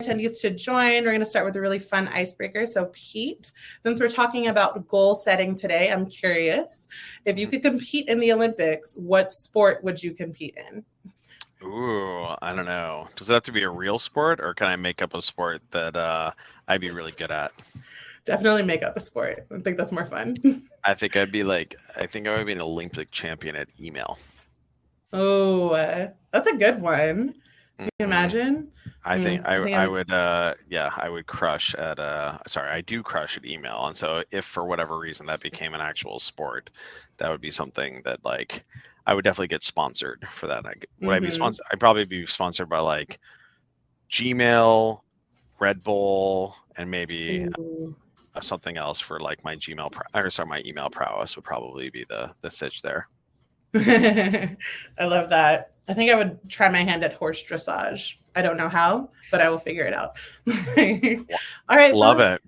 attendees to join. We're going to start with a really fun icebreaker. So Pete, since we're talking about goal setting today, I'm curious, if you could compete in the Olympics, what sport would you compete in? Ooh, I don't know. Does it have to be a real sport, or can I make up a sport that I'd be really good at? Definitely make up a sport. I think that's more fun. I think I would be an Olympic champion at email. Oh, that's a good one. Can you imagine? I think I think I would I would crush at I do crush at email. And so if for whatever reason that became an actual sport, that would be something that like I would definitely get sponsored for that. Would I be sponsored? I'd probably be sponsored by like Gmail, Red Bull, and maybe something else for like my my email prowess would probably be the sitch there. I love that. I think I would try my hand at horse dressage. I don't know how, but I will figure it out. All right. Love it.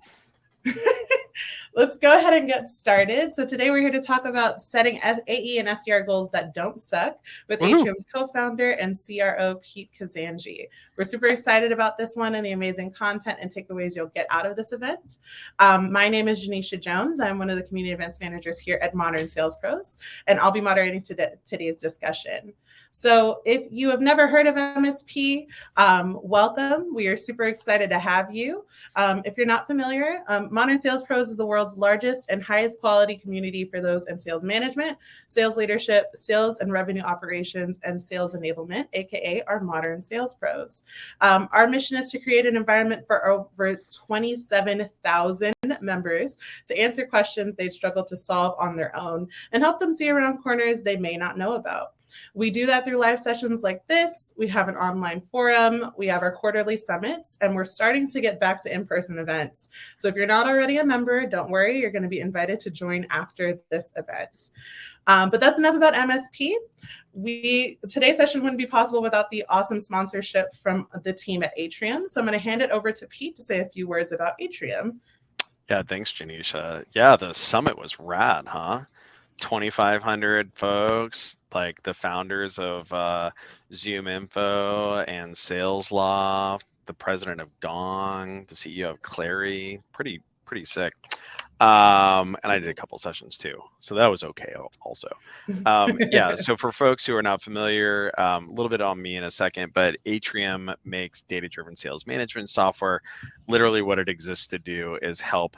Let's go ahead and get started. So today we're here to talk about setting AE and SDR goals that don't suck with Atrium's co-founder and CRO, Pete Kazanjy. We're super excited about this one and the amazing content and takeaways you'll get out of this event. My name is Janisha Jones. I'm one of the community events managers here at Modern Sales Pros, and I'll be moderating today's discussion. So if you have never heard of MSP, welcome. We are super excited to have you. If you're not familiar, Modern Sales Pros is the world's largest and highest quality community for those in sales management, sales leadership, sales and revenue operations, and sales enablement, aka our Modern Sales Pros. Our mission is to create an environment for over 27,000 members to answer questions they'd struggle to solve on their own and help them see around corners they may not know about. We do that through live sessions like this. We have an online forum. We have our quarterly summits, and we're starting to get back to in-person events. So if you're not already a member, don't worry. You're going to be invited to join after this event. But that's enough about MSP. Today's session wouldn't be possible without the awesome sponsorship from the team at Atrium. So I'm going to hand it over to Pete to say a few words about Atrium. Yeah, thanks, Janisha. Yeah, the summit was rad, huh? 2,500 folks, like the founders of Zoom Info and Sales Loft, the president of Dong, the CEO of Clary. Pretty sick. And I did a couple sessions too, so that was okay also. Yeah, so for folks who are not familiar, a little bit on me in a second, but Atrium makes data-driven sales management software. Literally what it exists to do is help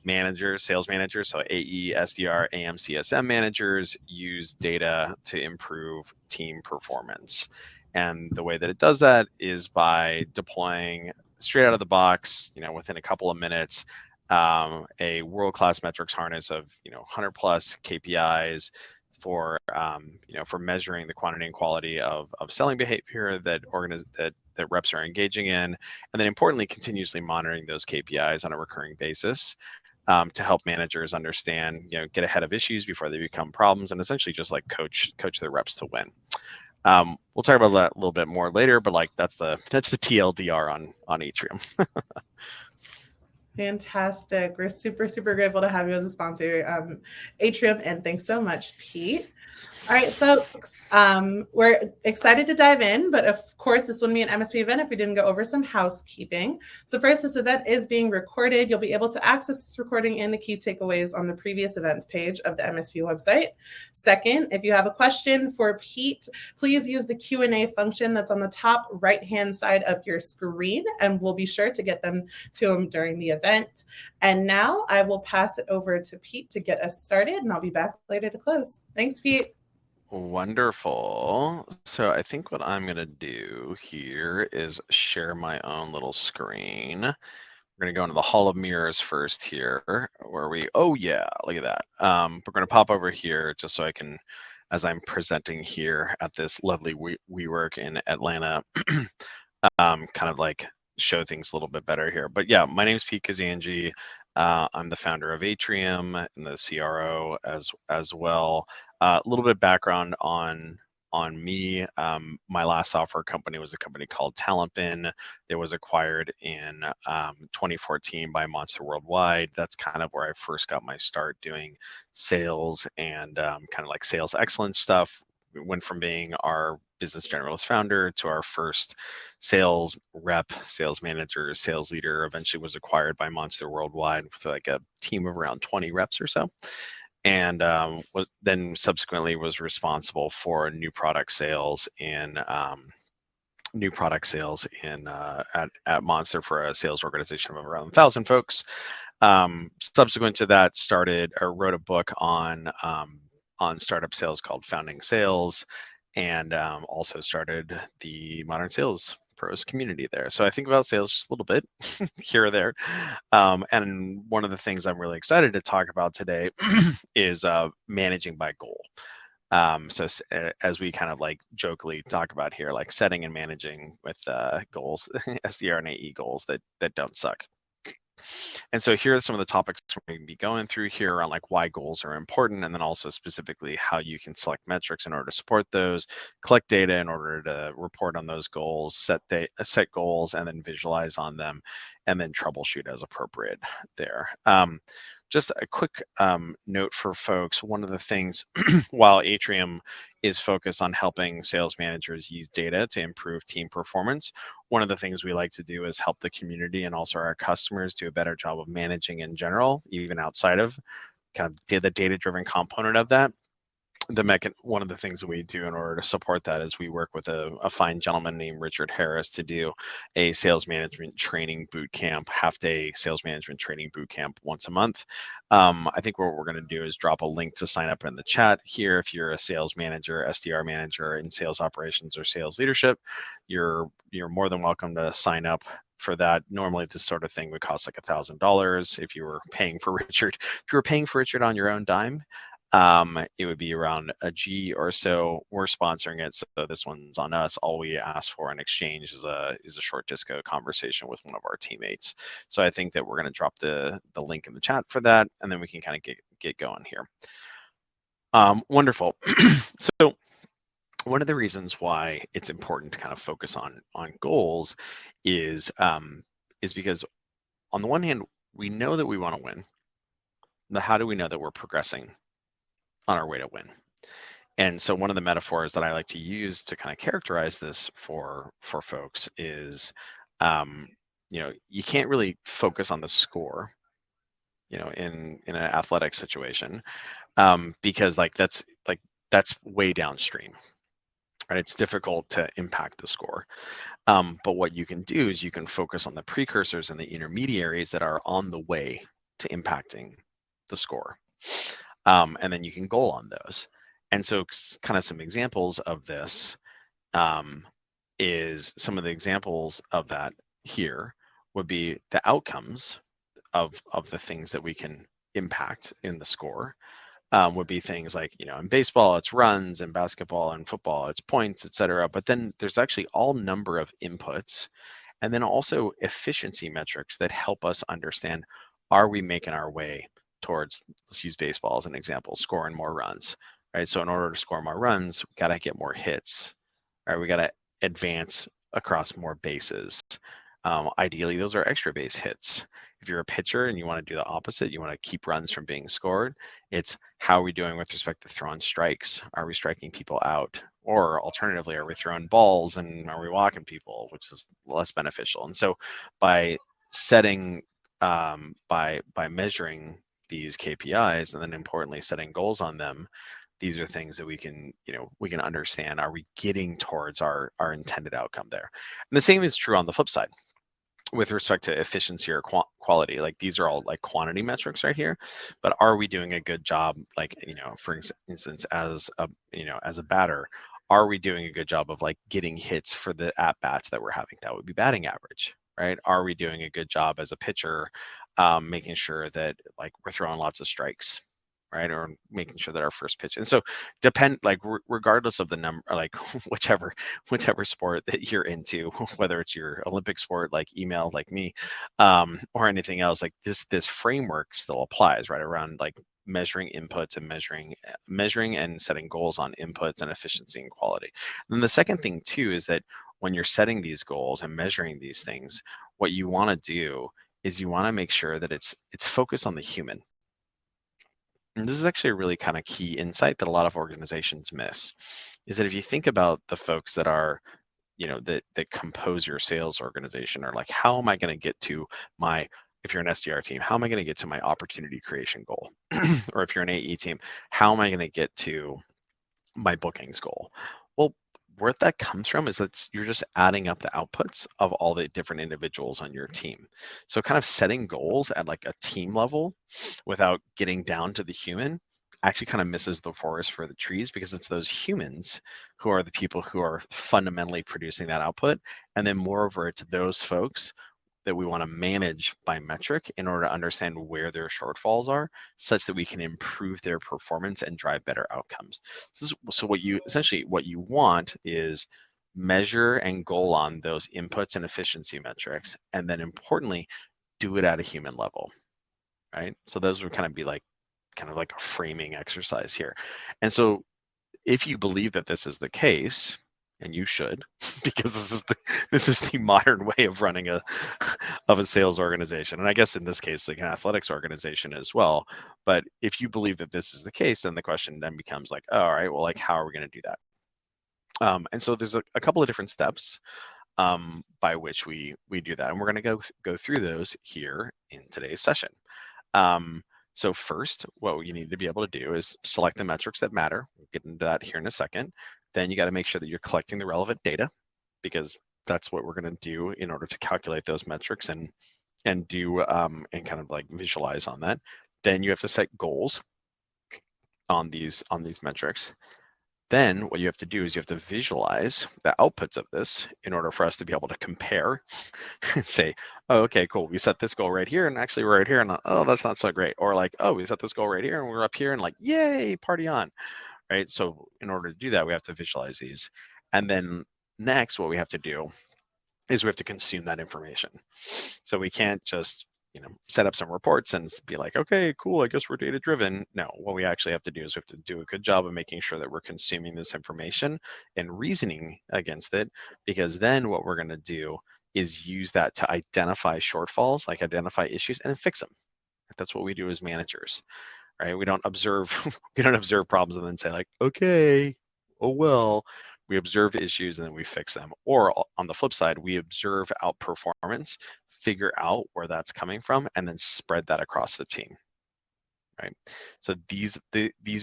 managers, sales managers, so AE, SDR, AM, CSM managers use data to improve team performance. And the way that it does that is by deploying straight out of the box, within a couple of minutes, a world-class metrics harness of 100 plus KPIs for for measuring the quantity and quality of selling behavior that reps are engaging in, and then importantly continuously monitoring those KPIs on a recurring basis to help managers understand, get ahead of issues before they become problems, and essentially just like coach their reps to win. We'll talk about that a little bit more later, but like that's the TLDR on Atrium. Fantastic. We're super grateful to have you as a sponsor, Atrium, and thanks so much, Pete. All right, folks, we're excited to dive in, but of course, this wouldn't be an MSP event if we didn't go over some housekeeping. So first, this event is being recorded. You'll be able to access this recording and the key takeaways on the previous events page of the MSP website. Second, if you have a question for Pete, please use the Q&A function that's on the top right-hand side of your screen, and we'll be sure to get them to him during the event. And now I will pass it over to Pete to get us started, and I'll be back later to close. Thanks, Pete. Wonderful. So I think what I'm going to do here is share my own little screen. We're going to go into the Hall of Mirrors first here, where oh yeah, look at that. We're going to pop over here just so I can, as I'm presenting here at this lovely WeWork in Atlanta, kind of like show things a little bit better here. But yeah, my name is Pete Kazanjy. I'm the founder of Atrium and the CRO as well. A little bit of background on me. My last software company was a company called TalentBin. It was acquired in 2014 by Monster Worldwide. That's kind of where I first got my start doing sales and kind of like sales excellence stuff. went from being our business generalist founder to our first sales rep, sales manager, sales leader. Eventually was acquired by Monster Worldwide with like a team of around 20 reps or so, and was then subsequently was responsible for new product sales in at Monster for a sales organization of around 1,000 folks. Subsequent to that, started or wrote a book on startup sales called Founding Sales, and also started the Modern Sales Pros community there. So I think about sales just a little bit here or there. And one of the things I'm really excited to talk about today is managing by goal. As we kind of like jokingly talk about here, like setting and managing with goals, SDR and AE goals that don't suck. And so here are some of the topics we're going to be going through here around like why goals are important, and then also specifically how you can select metrics in order to support those, collect data in order to report on those goals, set goals, and then visualize on them, and then troubleshoot as appropriate there. Just a quick note for folks. One of the things, while Atrium is focused on helping sales managers use data to improve team performance, one of the things we like to do is help the community and also our customers do a better job of managing in general, even outside of kind of the data-driven component of that. One of the things that we do in order to support that is we work with a fine gentleman named Richard Harris to do a sales management training boot camp, half-day sales management training boot camp once a month. I think what we're going to do is drop a link to sign up in the chat here. If you're a sales manager, SDR manager in sales operations or sales leadership, you're more than welcome to sign up for that. Normally this sort of thing would cost like $1,000 if you were paying for Richard. If you were paying for Richard on your own dime, it would be around a G or so. We're sponsoring it, so this one's on us. All we ask for in exchange is a short disco conversation with one of our teammates. So I think that we're going to drop the link in the chat for that, and then we can kind of get going here. Wonderful. So one of the reasons why it's important to kind of focus on goals is because on the one hand, we know that we want to win. But how do we know that we're progressing on our way to win? And so one of the metaphors that I like to use to kind of characterize this for folks is, you can't really focus on the score, in an athletic situation, because that's way downstream, right? It's difficult to impact the score. But what you can do is you can focus on the precursors and the intermediaries that are on the way to impacting the score. And then you can goal on those. And so kind of some examples of this is some of the examples of that here would be the outcomes of the things that we can impact in the score. Would be things like, in baseball, it's runs, and basketball and football, it's points, etc. But then there's actually all number of inputs, and then also efficiency metrics that help us understand, are we making our way towards, let's use baseball as an example, scoring more runs, right? So in order to score more runs, we got to get more hits, right? We got to advance across more bases. Ideally, those are extra base hits. If you're a pitcher and you want to do the opposite, you want to keep runs from being scored, it's how are we doing with respect to throwing strikes? Are we striking people out? Or alternatively, are we throwing balls and are we walking people, which is less beneficial? And so by setting, by measuring these KPIs, and then importantly setting goals on them, these are things that we can understand, are we getting towards our intended outcome there? And the same is true on the flip side with respect to efficiency or quality. Like these are all like quantity metrics right here, but are we doing a good job? Like, for instance, as a batter, are we doing a good job of like getting hits for the at bats that we're having? That would be batting average, right? Are we doing a good job as a pitcher, making sure that like we're throwing lots of strikes, right? Or making sure that our first pitch. And so regardless of the number, like whichever sport that you're into, whether it's your Olympic sport, like email, like me, or anything else, like this framework still applies, right? Around like measuring inputs and measuring and setting goals on inputs and efficiency and quality. And then the second thing too, is that when you're setting these goals and measuring these things, what you want to do is you want to make sure that it's focused on the human. And this is actually a really kind of key insight that a lot of organizations miss, is that if you think about the folks that are, that compose your sales organization, are like, how am I going to get to my, if you're an SDR team, how am I going to get to my opportunity creation goal? Or if you're an AE team, how am I going to get to my bookings goal? Well, where that comes from is that you're just adding up the outputs of all the different individuals on your team. So kind of setting goals at like a team level without getting down to the human actually kind of misses the forest for the trees, because it's those humans who are the people who are fundamentally producing that output. And then moreover, it's those folks that we want to manage by metric in order to understand where their shortfalls are, such that we can improve their performance and drive better outcomes. So what you want is measure and goal on those inputs and efficiency metrics, and then importantly, do it at a human level, right? So those would kind of like a framing exercise here. And so if you believe that this is the case, and you should, because this is the modern way of running a sales organization, and I guess in this case like an athletics organization as well. But if you believe that this is the case, then the question then becomes like, oh, all right, well, like, how are we going to do that? And so there's a couple of different steps by which we do that, and we're going to go through those here in today's session. So first, what you need to be able to do is select the metrics that matter. We'll get into that here in a second. Then you got to make sure that you're collecting the relevant data, because that's what we're going to do in order to calculate those metrics and do and kind of like visualize on that. Then you have to set goals on these metrics. Then what you have to do is you have to visualize the outputs of this in order for us to be able to compare and say, oh, okay, cool. We set this goal right here, and actually we're right here, and oh, that's not so great. Or like, oh, we set this goal right here, and we're up here, and like, yay, party on, right? So in order to do that, we have to visualize these. And then next, what we have to do is we have to consume that information. So we can't just set up some reports and be like, okay, cool, I guess we're data driven. No, what we actually have to do is we have to do a good job of making sure that we're consuming this information and reasoning against it, because then what we're going to do is use that to identify shortfalls, like identify issues, and then fix them. That's what we do as managers, right? We don't observe problems and then say like, okay, oh well. We observe issues and then we fix them. Or on the flip side, we observe outperformance, figure out where that's coming from, and then spread that across the team, right? So these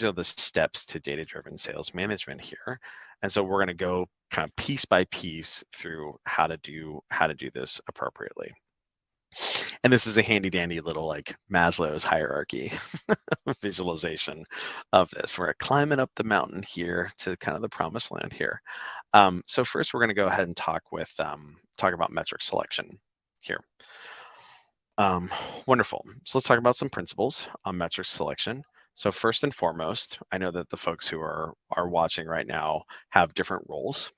are the steps to data-driven sales management here. And so we're going to go kind of piece by piece through how to do this appropriately. And this is a handy dandy little like Maslow's hierarchy visualization of this. We're climbing up the mountain here to kind of the promised land here. So first we're going to go ahead and talk about metric selection here. Wonderful. So let's talk about some principles on metric selection. So first and foremost, I know that the folks who are watching right now have different roles.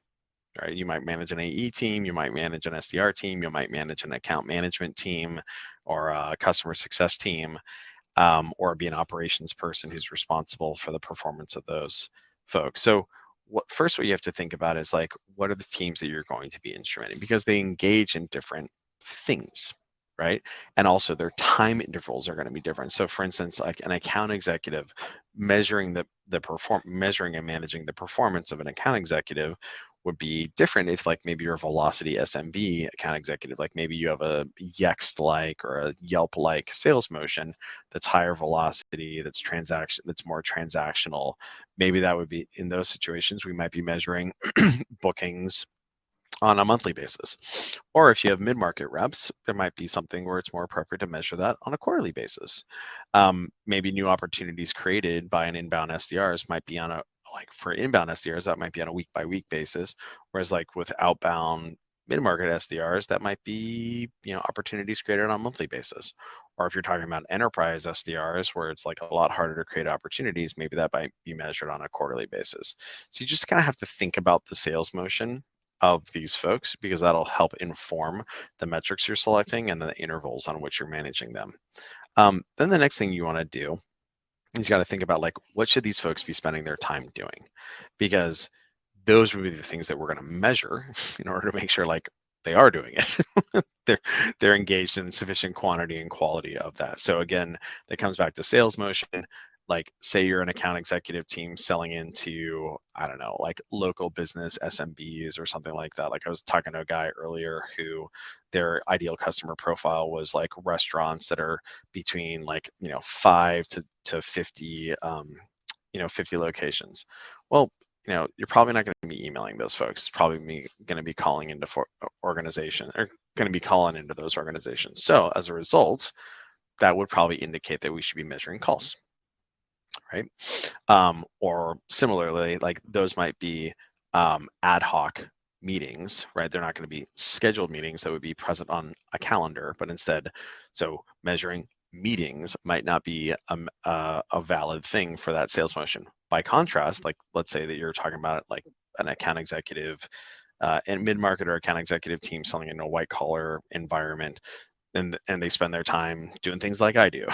Right? You might manage an AE team, you might manage an SDR team, you might manage an account management team or a customer success team, or be an operations person who's responsible for the performance of those folks. So what you have to think about is like, what are the teams that you're going to be instrumenting, because they engage in different things, right? And also their time intervals are going to be different. So for instance, like an account executive measuring measuring and managing the performance of an account executive would be different if like maybe you're a velocity SMB account executive, like maybe you have a Yext-like or a Yelp-like sales motion that's higher velocity, that's more transactional. Maybe that would be, in those situations, we might be measuring bookings on a monthly basis. Or if you have mid-market reps, there might be something where it's more appropriate to measure that on a quarterly basis. Maybe new opportunities created by an inbound SDRs might be for inbound SDRs, that might be on a week by week basis. Whereas like with outbound mid-market SDRs, that might be, opportunities created on a monthly basis. Or if you're talking about enterprise SDRs, where it's like a lot harder to create opportunities, maybe that might be measured on a quarterly basis. So you just kind of have to think about the sales motion of these folks, because that'll help inform the metrics you're selecting and the intervals on which you're managing them. Then the next thing you want to do is you got to think about like, what should these folks be spending their time doing? Because those would be the things that we're going to measure in order to make sure like they are doing it. they're engaged in sufficient quantity and quality of that. So again, that comes back to sales motion. like say you're an account executive team selling into, I don't know, like local business SMBs or something like that. Like I was talking to a guy earlier who their ideal customer profile was like restaurants that are between like, 5 to 50, 50 locations. Well, you're probably not going to be emailing those folks. It's probably going to be calling into organization or going to be calling into those organizations. So as a result, that would probably indicate that we should be measuring calls, right? Or similarly, like those might be ad hoc meetings, right? They're not going to be scheduled meetings that would be present on a calendar, but instead, so measuring meetings might not be a valid thing for that sales motion. By contrast, like let's say that you're talking about like an account executive and mid-market or account executive team selling in a white collar environment, and they spend their time doing things like I do,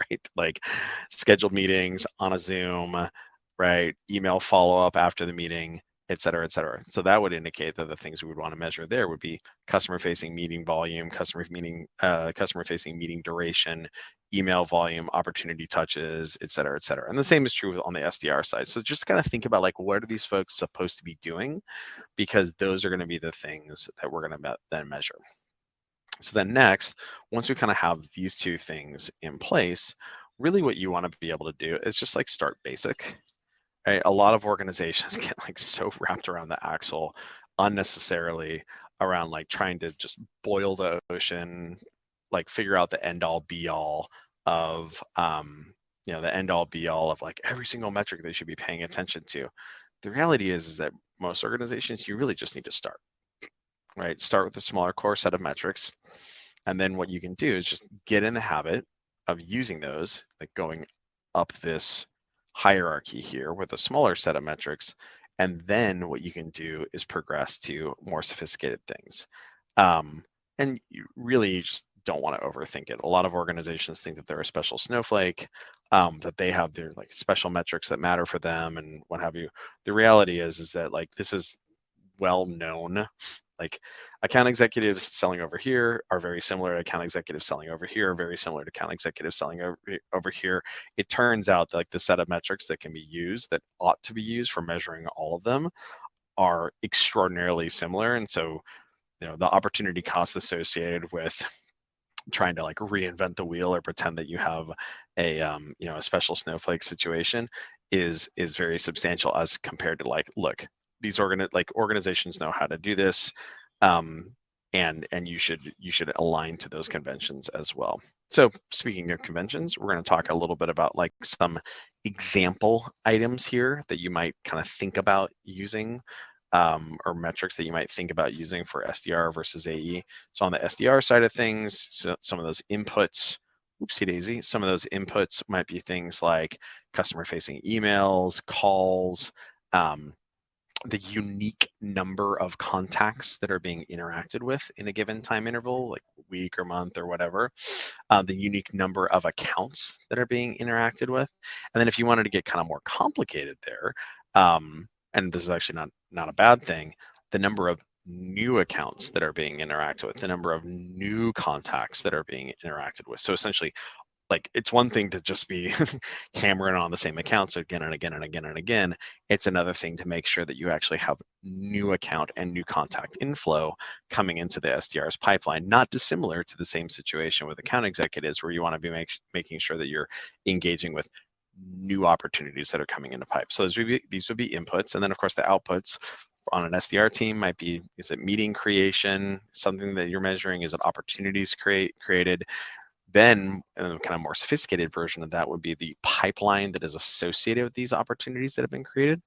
right? Like scheduled meetings on a Zoom, right? Email follow-up after the meeting, et cetera, et cetera. So that would indicate that the things we would want to measure there would be customer-facing meeting volume, customer-facing meeting duration, email volume, opportunity touches, et cetera, et cetera. And the same is true on the SDR side. So just kind of think about like, what are these folks supposed to be doing? Because those are going to be the things that we're going to then measure. So then next, once we kind of have these two things in place, really what you want to be able to do is just like start basic. Right? A lot of organizations get like so wrapped around the axle unnecessarily around like trying to just boil the ocean, like figure out the end all be all of the end all be all of like every single metric they should be paying attention to. The reality is that most organizations, you really just need to start, right? Start with a smaller core set of metrics. And then what you can do is just get in the habit of using those, like going up this hierarchy here with a smaller set of metrics. And then what you can do is progress to more sophisticated things. And you really just don't want to overthink it. A lot of organizations think that they're a special snowflake, that they have their like special metrics that matter for them and what have you. The reality is that like this is well known. Like account executives selling over here are very similar to account executives selling over here, very similar to account executives selling over here. It turns out that like the set of metrics that can be used that ought to be used for measuring all of them are extraordinarily similar. And so, the opportunity cost associated with trying to like reinvent the wheel or pretend that you have a special snowflake situation is very substantial as compared to like, look, these organizations know how to do this, and you should align to those conventions as well. So speaking of conventions, we're going to talk a little bit about like some example items here that you might kind of think about using, or metrics that you might think about using for SDR versus AE. So on the SDR side of things, so some of those inputs, oopsie daisy, some of those inputs might be things like customer facing emails, calls, the unique number of contacts that are being interacted with in a given time interval, like week or month or whatever, the unique number of accounts that are being interacted with. And then if you wanted to get kind of more complicated there, and this is actually not a bad thing, the number of new accounts that are being interacted with, the number of new contacts that are being interacted with. So essentially, like it's one thing to just be hammering on the same accounts again and again and again and again. It's another thing to make sure that you actually have new account and new contact inflow coming into the SDR's pipeline, not dissimilar to the same situation with account executives where you want to be making sure that you're engaging with new opportunities that are coming into pipe. So these would be inputs. And then of course the outputs on an SDR team might be, is it meeting creation, something that you're measuring? Is it opportunities created? Then a kind of more sophisticated version of that would be the pipeline that is associated with these opportunities that have been created.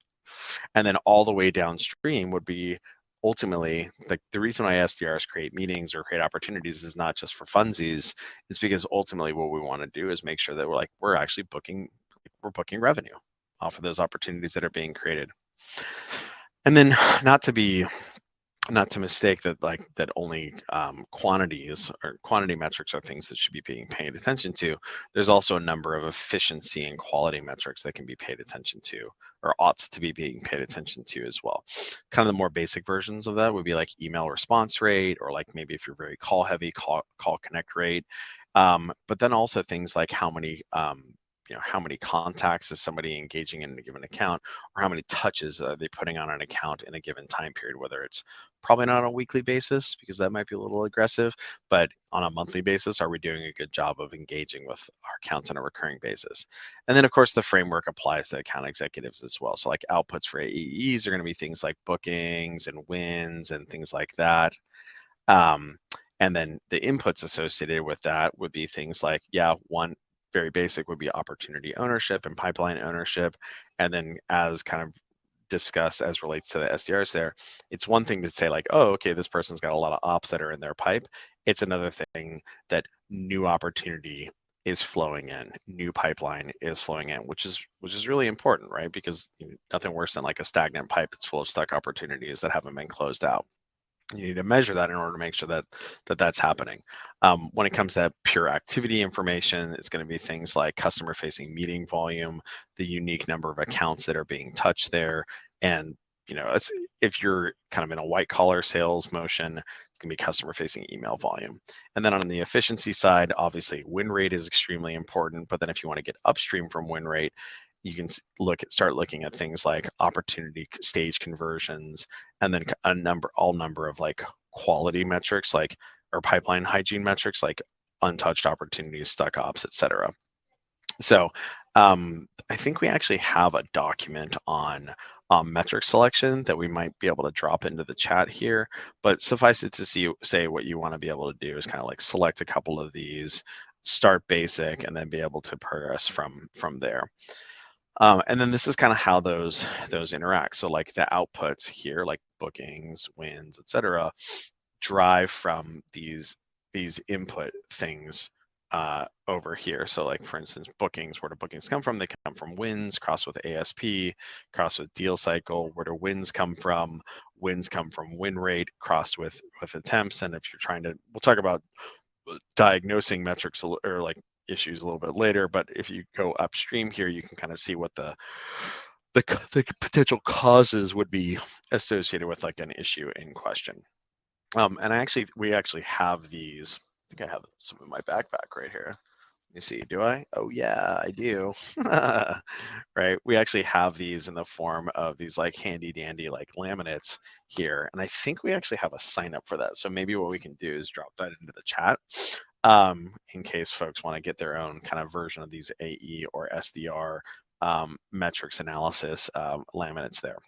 And then all the way downstream would be ultimately, like the reason why SDRs create meetings or create opportunities is not just for funsies. It's because ultimately what we want to do is make sure that we're actually booking revenue off of those opportunities that are being created. And then not to mistake that only quantities or quantity metrics are things that should be being paid attention to. There's also a number of efficiency and quality metrics that can be paid attention to, or ought to be being paid attention to as well. Kind of the more basic versions of that would be like email response rate, or like maybe if you're very call heavy, call connect rate. But then also things like how many how many contacts is somebody engaging in a given account, or how many touches are they putting on an account in a given time period, whether it's probably not on a weekly basis because that might be a little aggressive, but on a monthly basis, are we doing a good job of engaging with our accounts on a recurring basis? And then of course the framework applies to account executives as well. So like outputs for AEs are going to be things like bookings and wins and things like that. And then the inputs associated with that would be things like, one very basic would be opportunity ownership and pipeline ownership. And then as kind of discussed as relates to the SDRs there, it's one thing to say like, oh, okay, this person's got a lot of ops that are in their pipe. It's another thing that new opportunity is flowing in, new pipeline is flowing in, which is really important, right? Because nothing worse than like a stagnant pipe that's full of stuck opportunities that haven't been closed out. You need to measure that in order to make sure that that's happening. When it comes to that pure activity information, it's going to be things like customer facing meeting volume, the unique number of accounts that are being touched there. And it's, if you're kind of in a white collar sales motion, it's going to be customer facing email volume. And then on the efficiency side, obviously win rate is extremely important. But then if you want to get upstream from win rate, you can start looking at things like opportunity stage conversions, and then all number of like quality metrics, like, or pipeline hygiene metrics, like untouched opportunities, stuck ops, etc. So I think we actually have a document on metric selection that we might be able to drop into the chat here, but suffice it to say what you want to be able to do is kind of like select a couple of these, start basic, and then be able to progress from there. And then this is kind of how those interact. So like the outputs here, like bookings, wins, etc., drive from these input things over here. So like for instance, bookings, where do bookings come from? They come from wins, cross with ASP, cross with deal cycle. Where do wins come from? Wins come from win rate, crossed with attempts. And if you're trying to, we'll talk about diagnosing metrics or like issues a little bit later, but if you go upstream here, you can kind of see what the potential causes would be associated with like an issue in question. And we actually have these. I think I have some in my backpack right here. Let me see. Do I? Oh yeah, I do. Right. We actually have these in the form of these like handy dandy like laminates here, and I think we actually have a sign up for that. So maybe what we can do is drop that into the chat. In case folks want to get their own kind of version of these AE or SDR metrics analysis laminates there.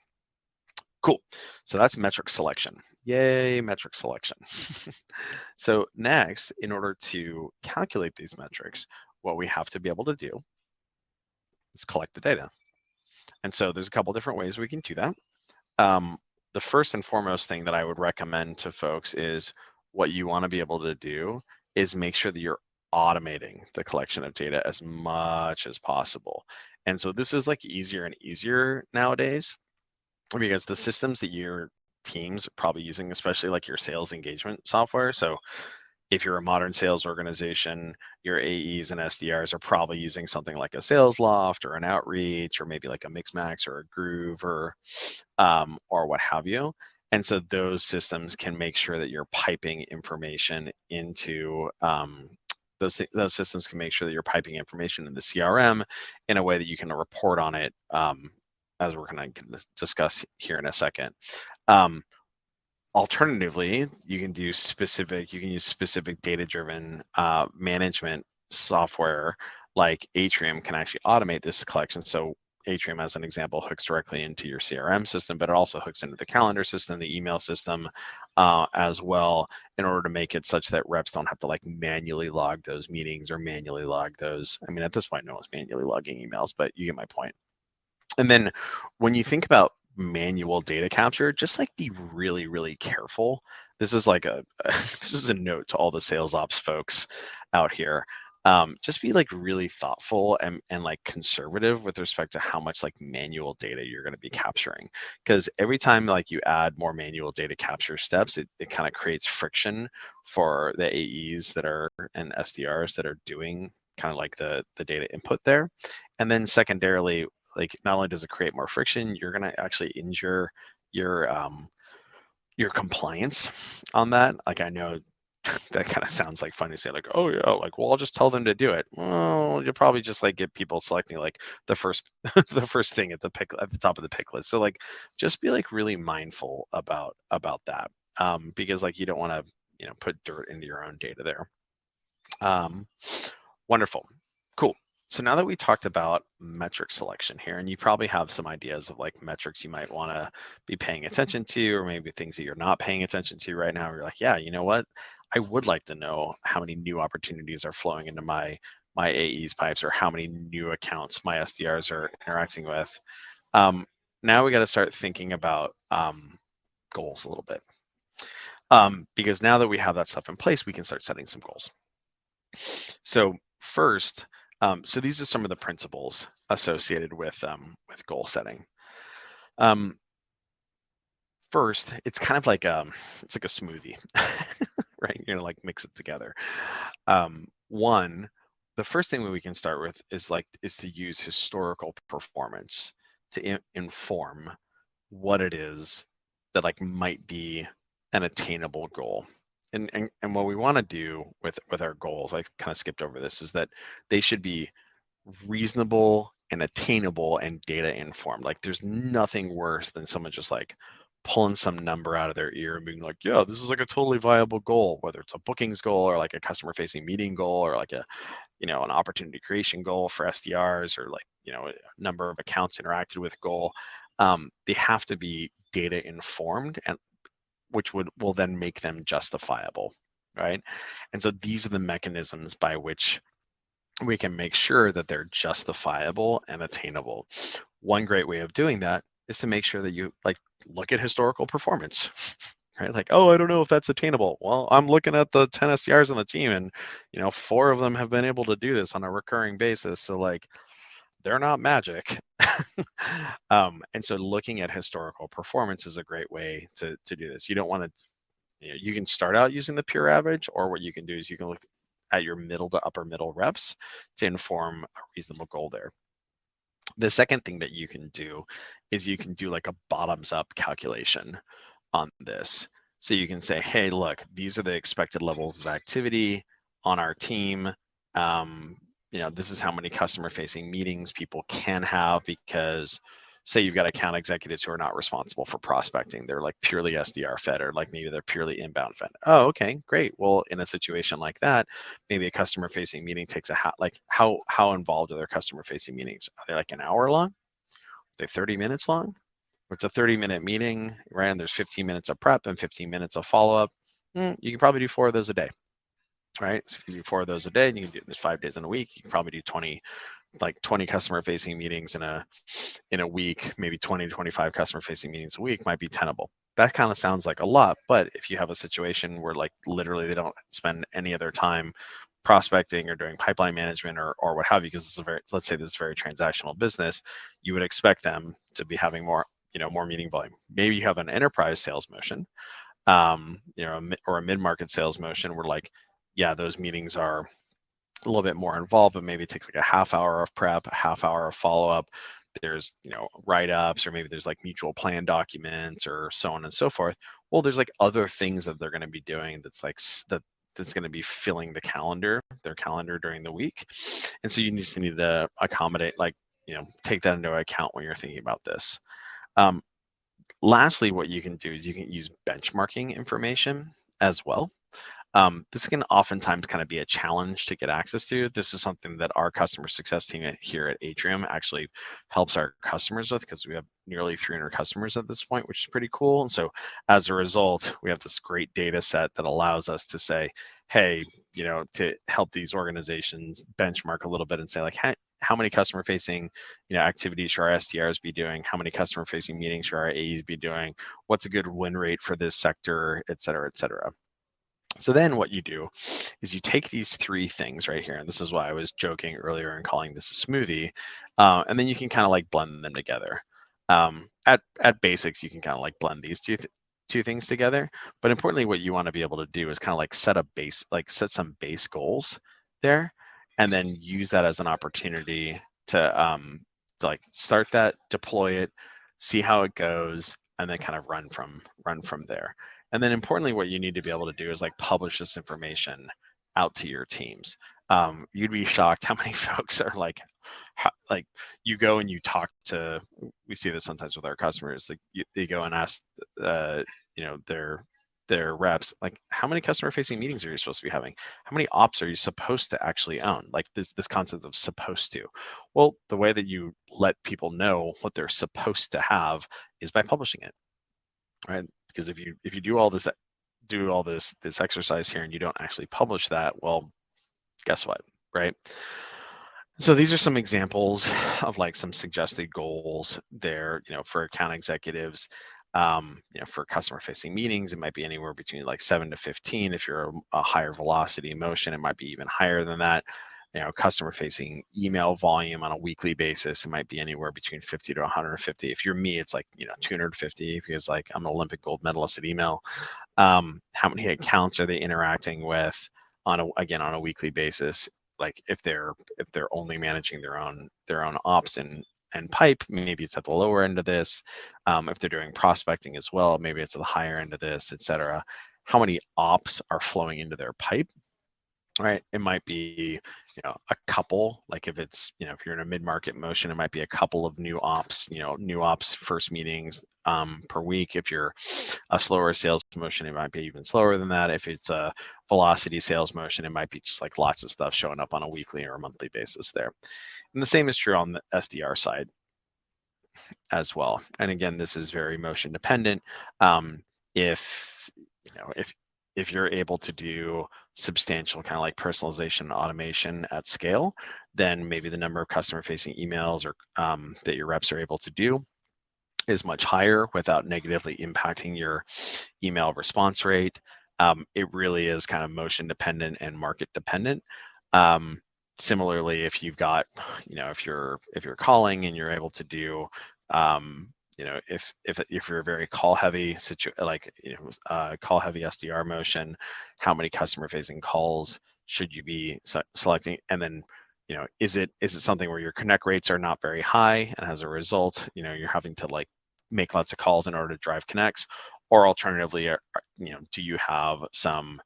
Cool. So that's metric selection. Yay, metric selection. So next, in order to calculate these metrics, what we have to be able to do is collect the data. And so there's a couple different ways we can do that. The first and foremost thing that I would recommend to folks is what you want to be able to do is make sure that you're automating the collection of data as much as possible. And so this is like easier and easier nowadays, because the systems that your teams are probably using, especially like your sales engagement software. So if you're a modern sales organization, your AEs and SDRs are probably using something like a SalesLoft or an Outreach, or maybe like a Mixmax or a Groove or what have you. And so those systems can make sure that you're piping information into those systems can make sure that you're piping information in the CRM in a way that you can report on it, as we're going to discuss here in a second. Alternatively, you can use specific data-driven management software like Atrium can actually automate this collection. So Atrium, as an example, hooks directly into your CRM system, but it also hooks into the calendar system, the email system as well, in order to make it such that reps don't have to like manually log those meetings or manually log those. I mean, at this point, no one's manually logging emails, but you get my point. And then when you think about manual data capture, just like be really, really careful. This is like this is a note to all the sales ops folks out here. Just be like really thoughtful and like conservative with respect to how much like manual data you're going to be capturing. Because every time like you add more manual data capture steps, it kind of creates friction for the AEs that are and SDRs that are doing kind of like the data input there. And then secondarily, like not only does it create more friction, you're going to actually injure your compliance on that. Like I know that kind of sounds like funny to say, like, oh yeah, like, well, I'll just tell them to do it. Well, you'll probably just like get people selecting like the first the first thing at the top of the pick list. So like just be like really mindful about that, because like you don't want to, put dirt into your own data there. Wonderful. Cool. So now that we talked about metric selection here, and you probably have some ideas of like metrics you might want to be paying attention to, or maybe things that you're not paying attention to right now. You're like, yeah, you know what? I would like to know how many new opportunities are flowing into my AE's pipes, or how many new accounts my SDRs are interacting with. Now we got to start thinking about goals a little bit, because now that we have that stuff in place, we can start setting some goals. So first, so these are some of the principles associated with goal setting. First, it's kind of like it's like a smoothie, right? You're gonna like mix it together. One, the first thing that we can start with is to use historical performance to inform what it is that like might be an attainable goal. And what we want to do with our goals, I kind of skipped over this, is that they should be reasonable and attainable and data informed. Like there's nothing worse than someone just like pulling some number out of their ear and being like, yeah, this is like a totally viable goal, whether it's a bookings goal or like a customer facing meeting goal, or like a, an opportunity creation goal for SDRs, or like, a number of accounts interacted with goal. They have to be data informed, and which will then make them justifiable, right? And so these are the mechanisms by which we can make sure that they're justifiable and attainable. One great way of doing that is to make sure that you like look at historical performance, right? Like, oh, I don't know if that's attainable. Well, I'm looking at the 10 SDRs on the team, and 4 of them have been able to do this on a recurring basis. So like, they're not magic. And so looking at historical performance is a great way to do this. You don't want to, you can start out using the pure average, or what you can do is you can look at your middle to upper middle reps to inform a reasonable goal there. The second thing that you can do is you can do like a bottoms up calculation on this. So you can say, hey, look, these are the expected levels of activity on our team. This is how many customer facing meetings people can have, because say you've got account executives who are not responsible for prospecting. They're like purely SDR fed, or like maybe they're purely inbound fed. Oh, okay, great. Well, in a situation like that, maybe a customer facing meeting takes how involved are their customer facing meetings? Are they like an hour long? Are they 30 minutes long? Or it's a 30-minute meeting, right? And there's 15 minutes of prep and 15 minutes of follow-up. You can probably do 4 of those a day, right? So if you do 4 of those a day, and you can do there's 5 days in a week, you can probably do 20 customer facing meetings in a week. Maybe 20 to 25 customer facing meetings a week might be tenable. That kind of sounds like a lot, but if you have a situation where like literally they don't spend any other time prospecting or doing pipeline management or what have you, because it's let's say this is a very transactional business, you would expect them to be having more meeting volume. Maybe you have an enterprise sales motion, or a mid-market sales motion where like, yeah, those meetings are a little bit more involved, but maybe it takes like a half hour of prep, a half hour of follow-up. There's, write-ups, or maybe there's like mutual plan documents, or so on and so forth. Well, there's like other things that they're going to be doing that's going to be filling their calendar during the week. And so you just need to accommodate, take that into account when you're thinking about this. Lastly, what you can do is you can use benchmarking information as well. This can oftentimes kind of be a challenge to get access to. This is something that our customer success team here at Atrium actually helps our customers with, because we have nearly 300 customers at this point, which is pretty cool. And so as a result, we have this great data set that allows us to say, hey, to help these organizations benchmark a little bit and say like, how many customer facing activities should our SDRs be doing? How many customer facing meetings should our AEs be doing? What's a good win rate for this sector, et cetera, et cetera. So then what you do is you take these 3 things right here, and this is why I was joking earlier and calling this a smoothie, and then you can kind of like blend them together. At basics, you can kind of like blend these two things together, but importantly, what you want to be able to do is kind of like set some base goals there, and then use that as an opportunity to like start that, deploy it, see how it goes, and then kind of run from there. And then importantly, what you need to be able to do is like publish this information out to your teams. You'd be shocked how many folks are like you go and you talk to, we see this sometimes with our customers, like they go and ask their reps, like, how many customer facing meetings are you supposed to be having? How many ops are you supposed to actually own? Like this concept of supposed to. Well, the way that you let people know what they're supposed to have is by publishing it, right? Because if you do all this exercise here and you don't actually publish that, well, guess what, right? So these are some examples of like some suggested goals there, for account executives. For customer facing meetings, it might be anywhere between like 7 to 15. If you're a higher velocity motion, it might be even higher than that. Customer facing email volume on a weekly basis, it might be anywhere between 50 to 150. If you're me, it's like, 250, because like I'm an Olympic gold medalist at email. How many accounts are they interacting with on a weekly basis? Like if they're only managing their own ops and pipe, maybe it's at the lower end of this. If they're doing prospecting as well, maybe it's at the higher end of this, etc. How many ops are flowing into their pipe? Right, it might be a couple. Like if it's if you're in a mid-market motion, it might be a couple of new ops first meetings per week. If you're a slower sales motion, it might be even slower than that. If it's a velocity sales motion, it might be just like lots of stuff showing up on a weekly or a monthly basis there. And the same is true on the SDR side as well. And again, this is very motion dependent. If you're able to do substantial kind of like personalization and automation at scale, then maybe the number of customer facing emails or that your reps are able to do is much higher without negatively impacting your email response rate. It really is kind of motion dependent and market dependent. Similarly, if you've got, if you're calling and you're able to do, if you're a very call heavy call heavy SDR motion, how many customer facing calls should you be selecting? And then, is it something where your connect rates are not very high, and as a result, you're having to like make lots of calls in order to drive connects? Or alternatively, do you have some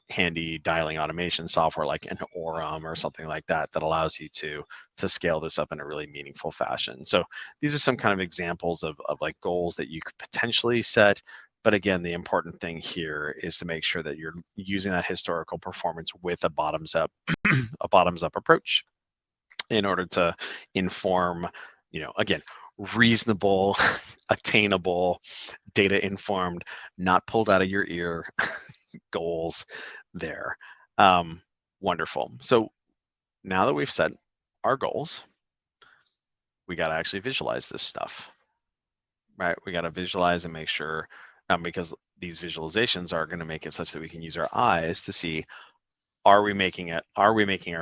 handy dialing automation software like an Orem or something like that allows you to scale this up in a really meaningful fashion? So these are some kind of examples of like goals that you could potentially set. But again, the important thing here is to make sure that you're using that historical performance with a bottoms up approach in order to inform, again, reasonable, attainable, data informed, not pulled out of your ear goals there. Wonderful. So now that we've set our goals, we got to actually visualize this stuff, right? We got to visualize and make sure, because these visualizations are going to make it such that we can use our eyes to see, are we making our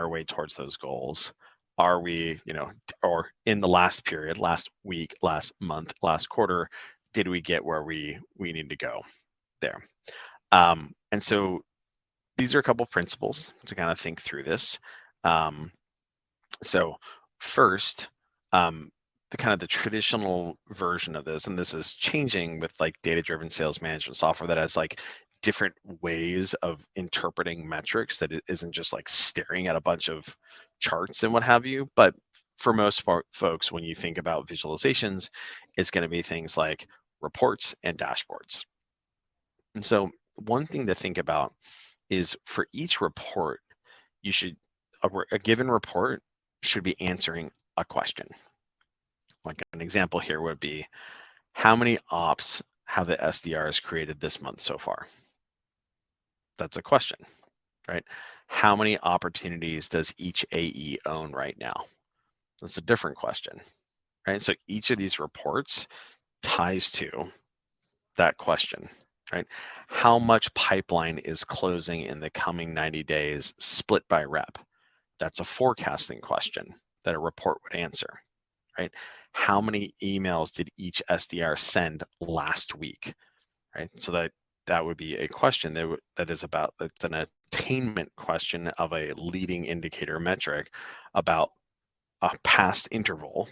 way towards those goals? Are we, or in the last period, last week, last month, last quarter, did we get where we need to go there? And so these are a couple principles to kind of think through this. So first, the traditional version of this, and this is changing with like data-driven sales management software that has like different ways of interpreting metrics, that it isn't just like staring at a bunch of charts and what have you. But for most folks, when you think about visualizations, it's going to be things like reports and dashboards. And so one thing to think about is, for each report, a given report should be answering a question. Like an example here would be, how many ops have the SDRs created this month so far? That's a question, right? How many opportunities does each AE own right now? That's a different question, right? So each of these reports ties to that question, right? How much pipeline is closing in the coming 90 days split by rep? That's a forecasting question that a report would answer, right? How many emails did each SDR send last week, right? So that would be a question that's an attainment question of a leading indicator metric about a past interval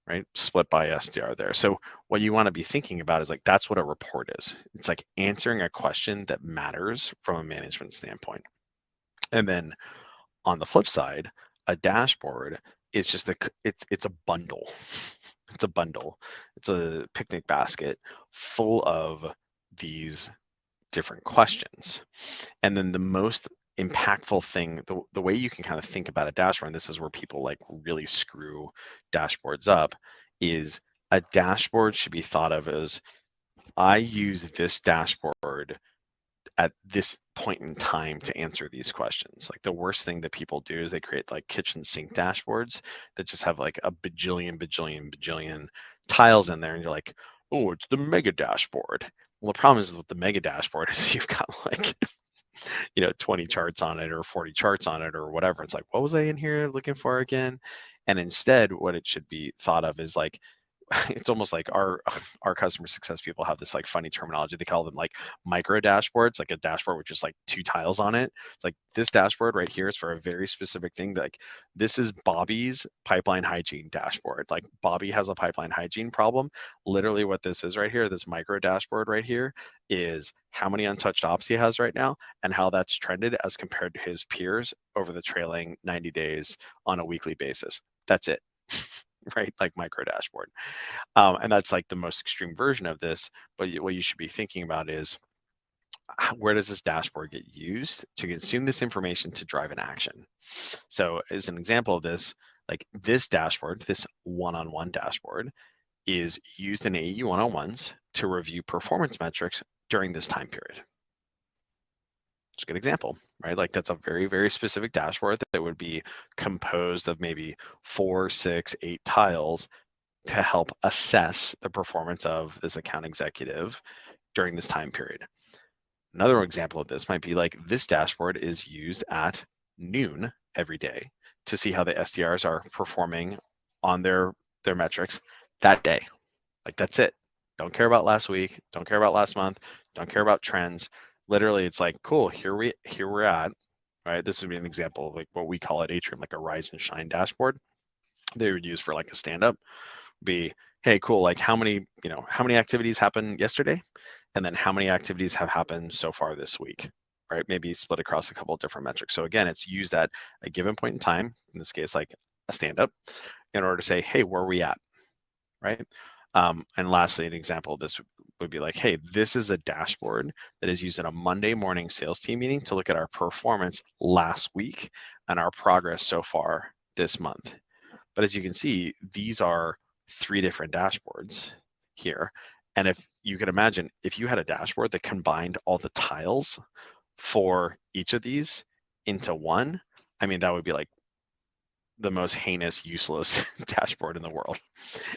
right? Split by SDR there. So what you want to be thinking about is like, that's what a report is. It's like answering a question that matters from a management standpoint. And then on the flip side, a dashboard is just it's a bundle. It's a bundle. It's a picnic basket full of these different questions. And then the most impactful thing, the way you can kind of think about a dashboard, and this is where people like really screw dashboards up, is a dashboard should be thought of as, I use this dashboard at this point in time to answer these questions. Like the worst thing that people do is they create like kitchen sink dashboards that just have like a bajillion tiles in there, and you're like, oh, it's the mega dashboard. Well, the problem is with the mega dashboard is you've got like 20 charts on it or 40 charts on it or whatever. It's like, what was I in here looking for again? And instead, what it should be thought of is like, it's almost like our customer success people have this like funny terminology. They call them like micro dashboards, like a dashboard with just like 2 tiles on it. It's like, this dashboard right here is for a very specific thing. Like, this is Bobby's pipeline hygiene dashboard. Like, Bobby has a pipeline hygiene problem. Literally what this is right here, this micro dashboard right here, is how many untouched ops he has right now and how that's trended as compared to his peers over the trailing 90 days on a weekly basis. That's it. Right? Like micro dashboard. And that's like the most extreme version of this. But what you should be thinking about is, where does this dashboard get used to consume this information to drive an action? So as an example of this, like this dashboard, this one-on-one dashboard, is used in AE one-on-ones to review performance metrics during this time period. It's a good example, right? Like that's a very, very specific dashboard that would be composed of maybe 4, 6, 8 tiles to help assess the performance of this account executive during this time period. Another example of this might be like, this dashboard is used at noon every day to see how the SDRs are performing on their metrics that day. Like, that's it. Don't care about last week, don't care about last month, don't care about trends. Literally, it's like, cool, here we're at, right? This would be an example of like what we call at Atrium, like a rise and shine dashboard. They would use for like a stand-up. Be, hey, cool, like how many activities happened yesterday, and then how many activities have happened so far this week, right? Maybe split across a couple of different metrics. So again, it's used at a given point in time, in this case like a stand-up, in order to say, hey, where are we at, right? And lastly, an example of this would be like, hey, this is a dashboard that is used in a Monday morning sales team meeting to look at our performance last week and our progress so far this month. But as you can see, these are 3 different dashboards here. And if you can imagine, if you had a dashboard that combined all the tiles for each of these into one, I mean, that would be like the most heinous, useless dashboard in the world.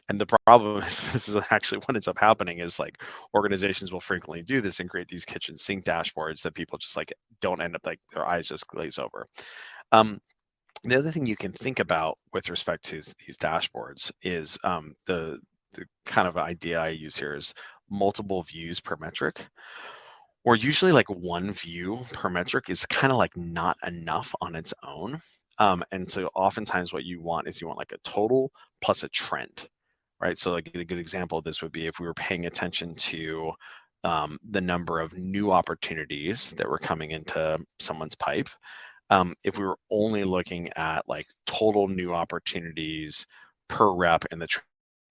And the problem is, this is actually what ends up happening is like, organizations will frequently do this and create these kitchen sink dashboards that people just like don't end up, like their eyes just glaze over. The other thing you can think about with respect to these dashboards is the kind of idea I use here is multiple views per metric, or usually like one view per metric is kind of like not enough on its own. And so oftentimes what you want is, you want like a total plus a trend, right? So like a good example of this would be if we were paying attention to the number of new opportunities that were coming into someone's pipe. If we were only looking at like total new opportunities per rep in the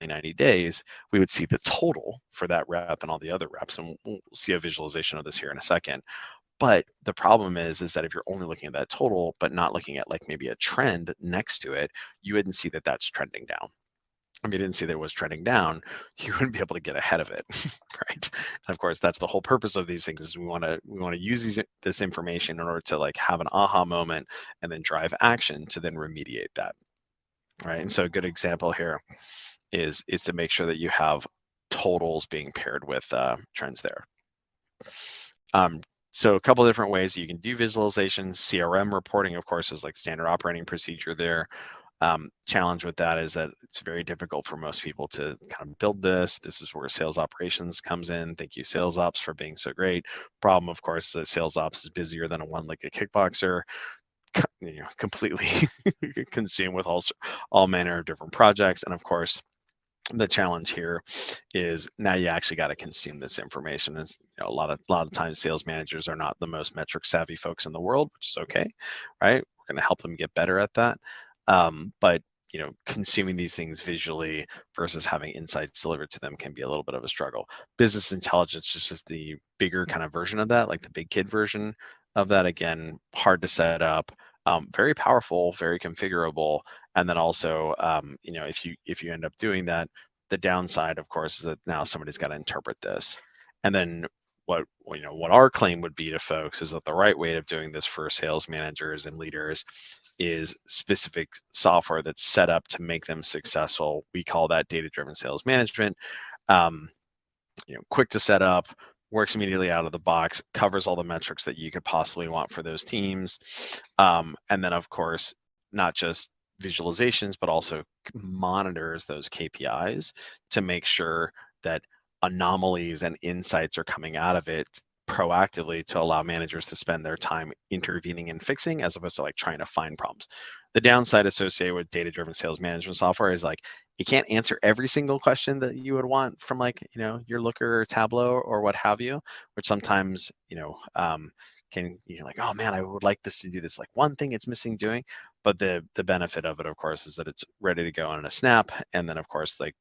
90 days, we would see the total for that rep and all the other reps. And we'll see a visualization of this here in a second. But the problem is that if you're only looking at that total, but not looking at like maybe a trend next to it, you wouldn't see that that's trending down. If you didn't see that it was trending down, you wouldn't be able to get ahead of it, right? And of course, that's the whole purpose of these things, is we want to use this information in order to like have an aha moment and then drive action to then remediate that, right? And so a good example here is to make sure that you have totals being paired with trends there. So a couple of different ways you can do visualizations. CRM reporting, of course, is like standard operating procedure there. Challenge with that is that it's very difficult for most people to kind of build this. This is where sales operations comes in. Thank you, sales ops, for being so great. Problem, of course, that sales ops is busier than a one-legged kickboxer, completely consumed with all manner of different projects. And of course, The challenge here is now you actually got to consume this information. As a lot of times sales managers are not the most metric savvy folks in the world, which is okay, right? We're going to help them get better at that. But consuming these things visually versus having insights delivered to them can be a little bit of a struggle. Business intelligence is just the bigger kind of version of that, like the big kid version of that. Again, hard to set up, very powerful, very configurable, and then also, if you end up doing that, the downside, of course, is that now somebody's got to interpret this. And then what our claim would be to folks is that the right way of doing this for sales managers and leaders is specific software that's set up to make them successful. We call that data-driven sales management. Quick to set up, works immediately out of the box, covers all the metrics that you could possibly want for those teams. And then, of course, not just visualizations, but also monitors those KPIs to make sure that anomalies and insights are coming out of it proactively to allow managers to spend their time intervening and fixing as opposed to like trying to find problems. The downside associated with data-driven sales management software is like you can't answer every single question that you would want from like your Looker or Tableau or what have you, which sometimes can like, oh man, I would like this to do this like one thing it's missing doing. But the benefit of it, of course, is that it's ready to go in a snap, and then of course, like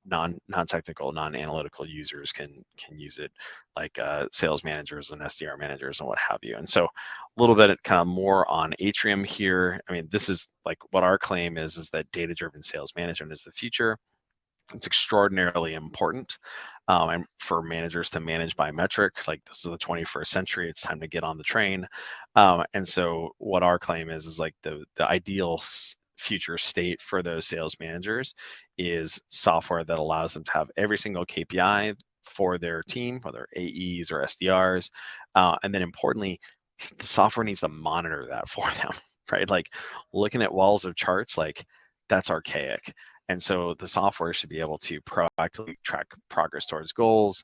non-technical, non-analytical users can use it, like sales managers and SDR managers and what have you. And so a little bit kind of more on Atrium here. I mean, this is like what our claim is that data-driven sales management is the future. It's extraordinarily important, and for managers to manage by metric. Like this is the 21st century. It's time to get on the train. And so what our claim is like the ideal future state for those sales managers is software that allows them to have every single KPI for their team, whether AEs or SDRs. And then importantly, the software needs to monitor that for them, right? Like looking at walls of charts, like that's archaic. And so the software should be able to proactively track progress towards goals,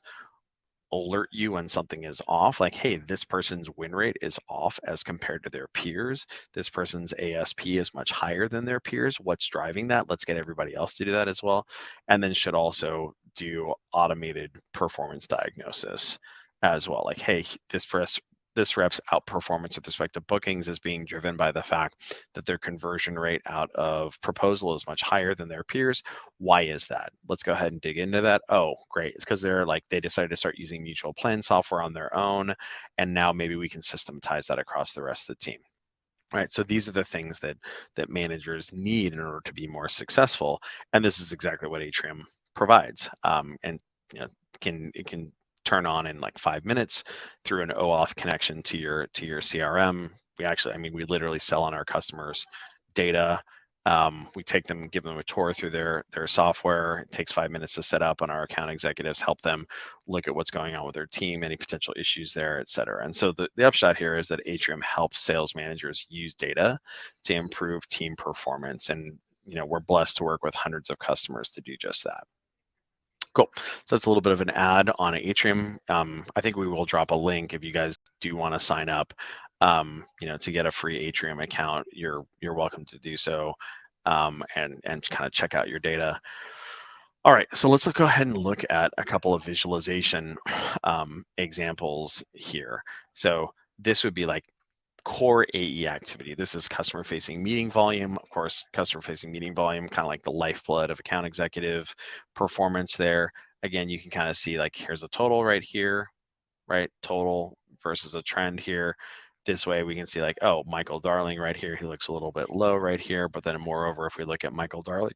alert you when something is off, like, hey, this person's win rate is off as compared to their peers. This person's ASP is much higher than their peers. What's driving that? Let's get everybody else to do that as well. And then should also do automated performance diagnosis as well. Like, hey, this rep's outperformance with respect to bookings is being driven by the fact that their conversion rate out of proposal is much higher than their peers. Why is that? Let's go ahead and dig into that. Oh, great. It's because they decided to start using mutual plan software on their own. And now maybe we can systematize that across the rest of the team. Right. So these are the things that managers need in order to be more successful. And this is exactly what Atrium provides. And it can turn on in like 5 minutes through an OAuth connection to your CRM. We literally sell on our customers' data. We take them, give them a tour through their software. It takes 5 minutes to set up, and our account executives help them look at what's going on with their team, any potential issues there, et cetera. And so the upshot here is that Atrium helps sales managers use data to improve team performance. And we're blessed to work with hundreds of customers to do just that. Cool. So that's a little bit of an ad on Atrium. I think we will drop a link if you guys do want to sign up, to get a free Atrium account. You're welcome to do so, and kind of check out your data. All right, so let's go ahead and look at a couple of visualization examples here. So this would be like core AE activity. This is customer facing meeting volume. Of course, customer facing meeting volume, kind of like the lifeblood of account executive performance there. Again, you can kind of see like here's a total right here, right? Total versus a trend here. This way we can see like, oh, Michael Darling right here, he looks a little bit low right here. But then moreover, if we look at Michael Darling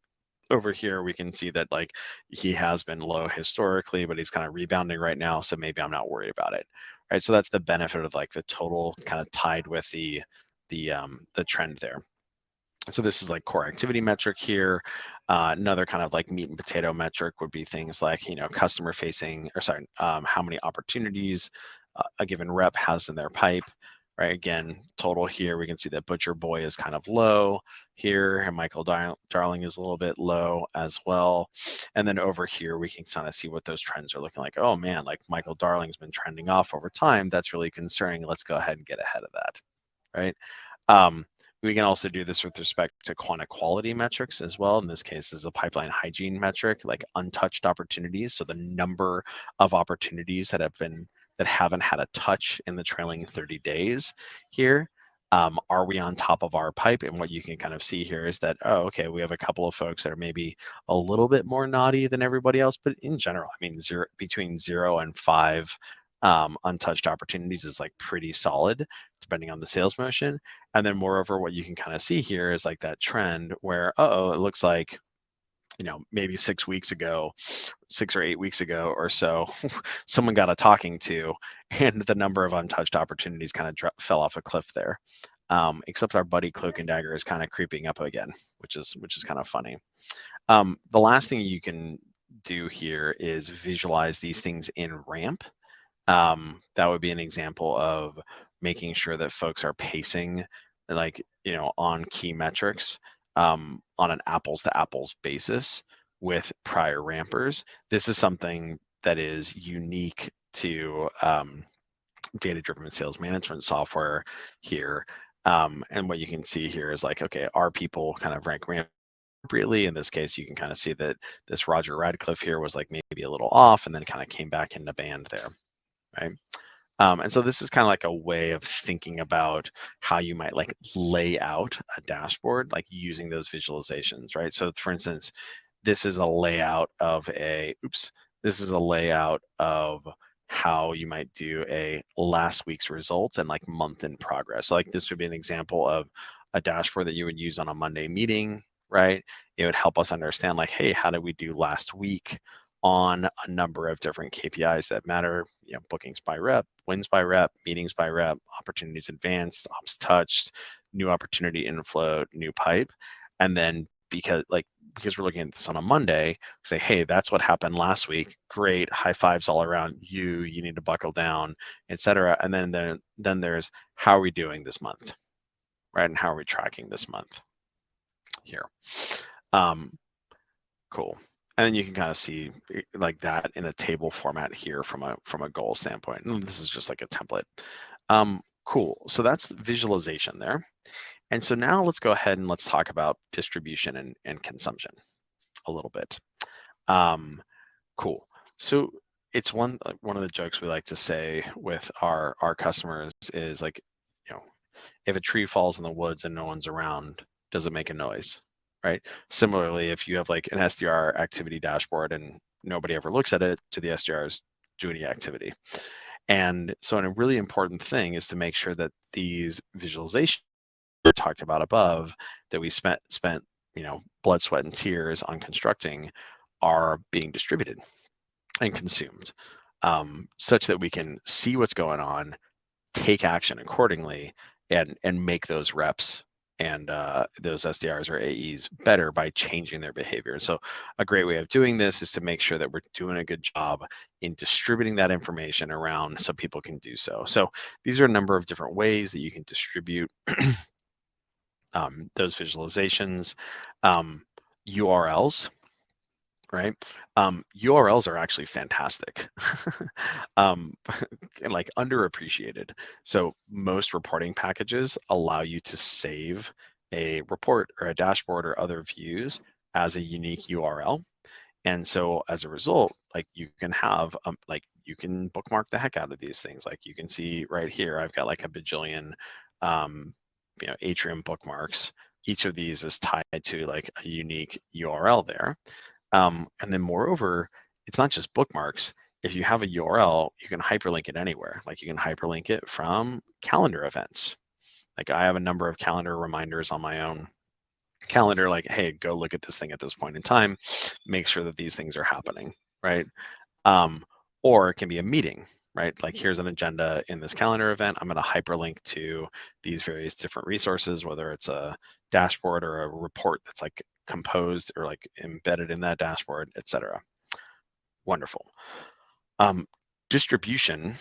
over here, we can see that like he has been low historically, but he's kind of rebounding right now. So maybe I'm not worried about it. Right. So that's the benefit of like the total kind of tied with the trend there. So this is like core activity metric here. Another kind of like meat and potato metric would be things like, customer facing, or sorry, how many opportunities a given rep has in their pipe. Right, again, total here, we can see that Butcher Boy is kind of low here, and Michael Darling is a little bit low as well. And then over here, we can kind of see what those trends are looking like. Oh man, like Michael Darling's been trending off over time. That's really concerning. Let's go ahead and get ahead of that, right? We can also do this with respect to quality metrics as well. In this case, is a pipeline hygiene metric, like untouched opportunities. So the number of opportunities that haven't had a touch in the trailing 30 days here. Are we on top of our pipe? And what you can kind of see here is that, oh, okay, we have a couple of folks that are maybe a little bit more naughty than everybody else, but in general, I mean, between 0 and 5 untouched opportunities is like pretty solid, depending on the sales motion. And then moreover, what you can kind of see here is like that trend where, it looks like, maybe 6 weeks ago, 6 or 8 weeks ago or so, someone got a talking to, and the number of untouched opportunities kind of fell off a cliff there. Except our buddy Cloak and Dagger is kind of creeping up again, which is kind of funny. The last thing you can do here is visualize these things in ramp. That would be an example of making sure that folks are pacing, like, on key metrics on an apples to apples basis with prior rampers. This is something that is unique to data-driven sales management software here. And what you can see here is like, okay, are people kind of rank ramp appropriately? In this case, you can kind of see that this Roger Radcliffe here was like maybe a little off and then kind of came back into band there, right? And so this is kind of like a way of thinking about how you might like lay out a dashboard, like using those visualizations, right? So for instance, this is a layout of how you might do a last week's results and like month in progress. So like this would be an example of a dashboard that you would use on a Monday meeting, right? It would help us understand like, hey, how did we do last week on a number of different KPIs that matter, bookings by rep, wins by rep, meetings by rep, opportunities advanced, ops touched, new opportunity inflow, new pipe. And then because we're looking at this on a Monday, say, hey, that's what happened last week. Great, high fives all around you. You need to buckle down, etc. And then there's how are we doing this month, right? And how are we tracking this month here? Cool. And then you can kind of see like that in a table format here from a goal standpoint. And this is just like a template. Cool. So that's visualization there. And so now let's go ahead and let's talk about distribution and consumption a little bit. Cool. So it's one of the jokes we like to say with our customers is like, if a tree falls in the woods and no one's around, does it make a noise? Right? Similarly, if you have like an SDR activity dashboard and nobody ever looks at it, do the SDRs do any activity? And so a really important thing is to make sure that these visualizations we talked about above that we spent blood, sweat, and tears on constructing are being distributed and consumed, such that we can see what's going on, take action accordingly, and make those reps and those SDRs or AEs better by changing their behavior. And so a great way of doing this is to make sure that we're doing a good job in distributing that information around so people can do so. So these are a number of different ways that you can distribute those visualizations. URLs, right? URLs are actually fantastic and like underappreciated. So most reporting packages allow you to save a report or a dashboard or other views as a unique URL. And so as a result, like you can have you can bookmark the heck out of these things. Like you can see right here, I've got like a bajillion Atrium bookmarks. Each of these is tied to like a unique URL there. And then moreover, it's not just bookmarks. If you have a URL, you can hyperlink it anywhere. Like you can hyperlink it from calendar events. Like I have a number of calendar reminders on my own calendar, like, hey, go look at this thing at this point in time, make sure that these things are happening, right? Or it can be a meeting, right? Like here's an agenda in this calendar event. I'm going to hyperlink to these various different resources, whether it's a dashboard or a report that's like composed or like embedded in that dashboard, etc. Wonderful. Distribution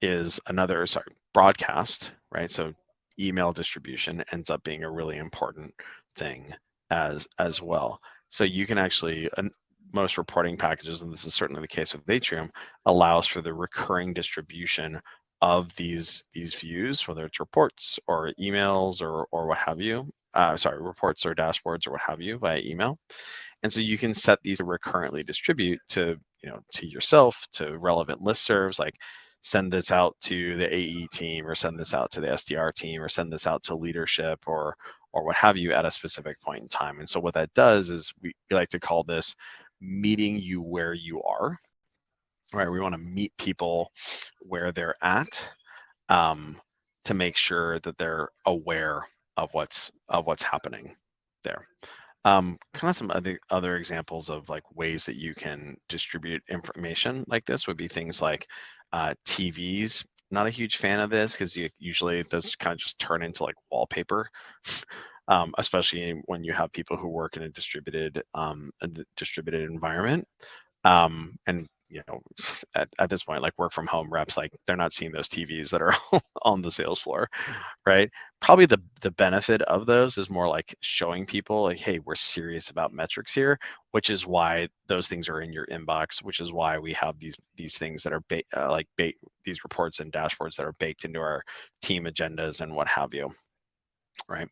is another, broadcast, right? So email distribution ends up being a really important thing as well. So you can actually, most reporting packages, and this is certainly the case with Atrium, allows for the recurring distribution of these views, whether it's reports or emails or what have you. Reports or dashboards or what have you via email. And so you can set these to recurrently distribute to, to yourself, to relevant listservs, like send this out to the AE team, or send this out to the SDR team, or send this out to leadership, or what have you at a specific point in time. And so what that does is we like to call this meeting you where you are, right? We want to meet people where they're at, to make sure that they're aware of what's happening there. Kind of some other examples of like ways that you can distribute information like this would be things like TVs. Not a huge fan of this because usually those kind of just turn into like wallpaper, especially when you have people who work in a distributed environment. And at this point, like work from home reps, like they're not seeing those TVs that are on the sales floor, right? Probably the benefit of those is more like showing people like, hey, we're serious about metrics here, which is why those things are in your inbox, which is why we have these things that are these reports and dashboards that are baked into our team agendas and what have you, right?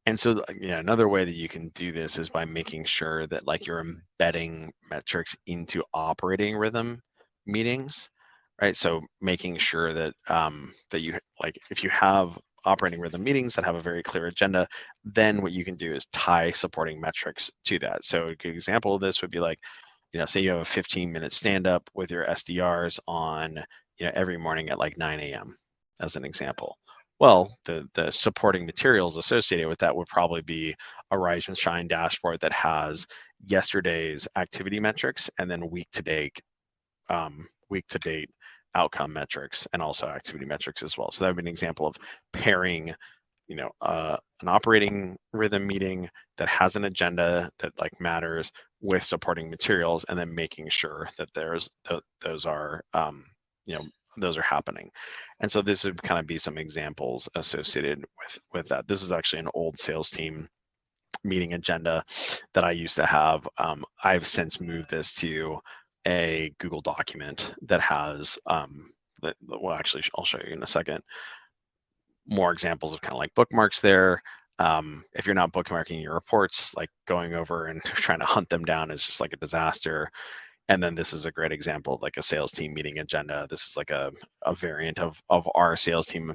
And so another way that you can do this is by making sure that like you're embedding metrics into operating rhythm meetings, right? So making sure that that you, like, if you have operating rhythm meetings that have a very clear agenda, then what you can do is tie supporting metrics to that. So a good example of this would be like, say you have a 15-minute stand up with your SDRs on, every morning at like 9 a.m. as an example. Well, the supporting materials associated with that would probably be a Rise and Shine dashboard that has yesterday's activity metrics and then week to date outcome metrics and also activity metrics as well. So that would be an example of pairing, an operating rhythm meeting that has an agenda that like matters with supporting materials, and then making sure that those are those are happening. And so this would kind of be some examples associated with that. This is actually an old sales team meeting agenda that I used to have. I've since moved this to a Google document that has well, actually, I'll show you in a second more examples of kind of like bookmarks there. If you're not bookmarking your reports, like going over and trying to hunt them down is just like a disaster. And then this is a great example of like a sales team meeting agenda. This is like a variant of our sales team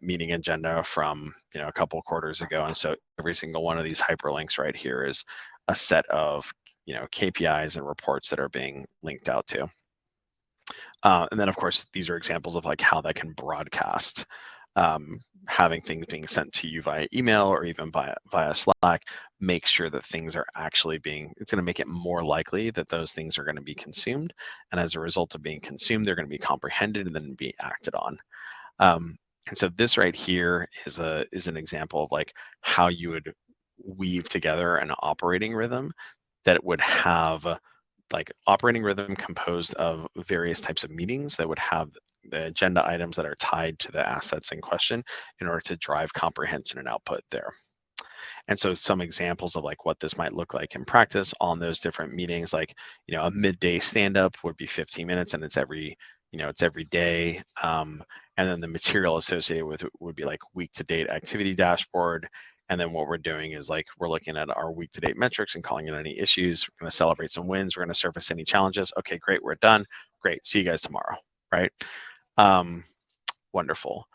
meeting agenda from a couple quarters ago. And so every single one of these hyperlinks right here is a set of KPIs and reports that are being linked out to. And then of course these are examples of like how that can broadcast. Having things being sent to you via email or even via Slack, make sure that things are actually it's going to make it more likely that those things are going to be consumed. And as a result of being consumed, they're going to be comprehended and then be acted on. And so this right here is an example of like how you would weave together an operating rhythm that would have like operating rhythm composed of various types of meetings that would have the agenda items that are tied to the assets in question in order to drive comprehension and output there. And so some examples of like what this might look like in practice on those different meetings, like, a midday stand-up would be 15 minutes and it's every day. And then the material associated with it would be like week to date activity dashboard. And then what we're doing is like, we're looking at our week to date metrics and calling in any issues. We're going to celebrate some wins. We're going to surface any challenges. Okay, great. We're done. Great. See you guys tomorrow. Right. Wonderful.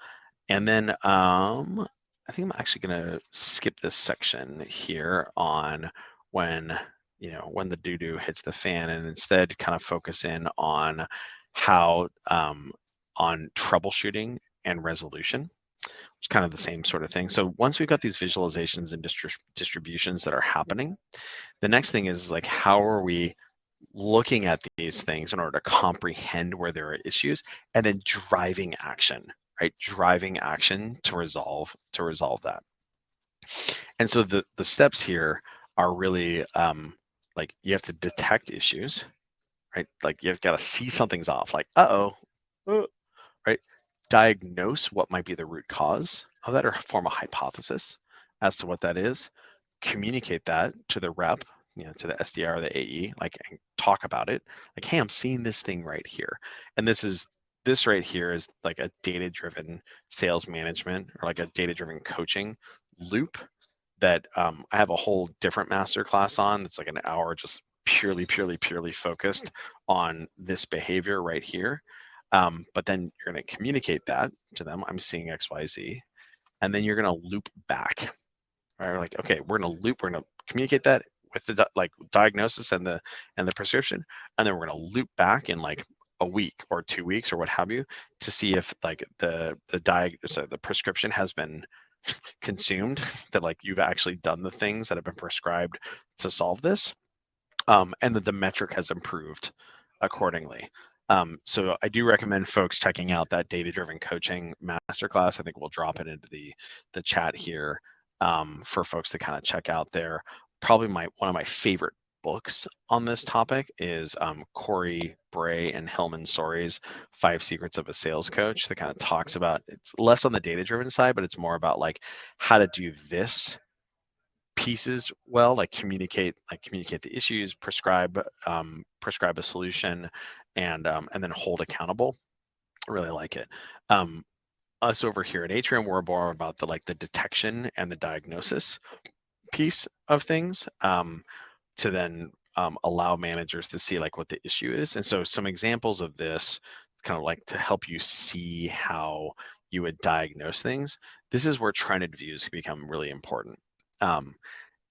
And then I think I'm actually going to skip this section here on when the doo-doo hits the fan, and instead kind of focus in on how on troubleshooting and resolution. It's kind of the same sort of thing. So once we've got these visualizations and distributions that are happening, the next thing is like, how are we looking at these things in order to comprehend where there are issues, and then driving action, right? Driving action to resolve that. And so the steps here are really like, you have to detect issues, right? Like you've got to see something's off, like, right? Diagnose what might be the root cause of that, or form a hypothesis as to what that is. Communicate that to the rep, to the SDR or the AE, like, and talk about it. Like, hey, I'm seeing this thing right here. And this is this right here is like a data-driven sales management or like a data-driven coaching loop that I have a whole different masterclass on. It's like an hour just purely focused on this behavior right here. But then you're going to communicate that to them. I'm seeing XYZ. And then you're going to loop back. Right? Like, okay, we're going to communicate that with the diagnosis and the prescription, and then we're going to loop back in like a week or 2 weeks or what have you to see if like the prescription has been consumed, that like you've actually done the things that have been prescribed to solve this, and that the metric has improved accordingly. So I do recommend folks checking out that data-driven coaching masterclass. I think we'll drop it into the chat here for folks to kind of check out there. Probably one of my favorite books on this topic is Corey Bray and Hellman Sori's 5 Secrets of a Sales Coach, that kind of talks about, it's less on the data-driven side, but it's more about like how to do this pieces well, like communicate the issues, prescribe a solution, and then hold accountable. I really like it. Us over here at Atrium, we're more about the detection and the diagnosis piece of things, to then allow managers to see like what the issue is. And so some examples of this, kind of like to help you see how you would diagnose things. This is where trended views become really important.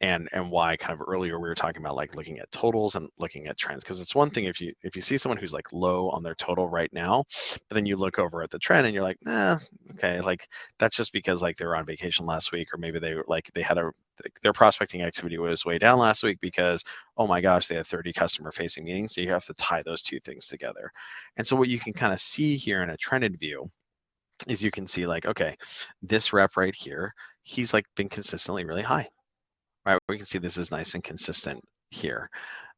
And why kind of earlier we were talking about like looking at totals and looking at trends, because it's one thing if you see someone who's like low on their total right now, but then you look over at the trend and you're like, okay, like that's just because like they were on vacation last week, or maybe they had their prospecting activity was way down last week because, oh my gosh, they had 30 customer facing meetings. So you have to tie those two things together. And so what you can kind of see here in a trended view is you can see like, okay, this rep right here, he's like been consistently really high. Right, we can see this is nice and consistent here.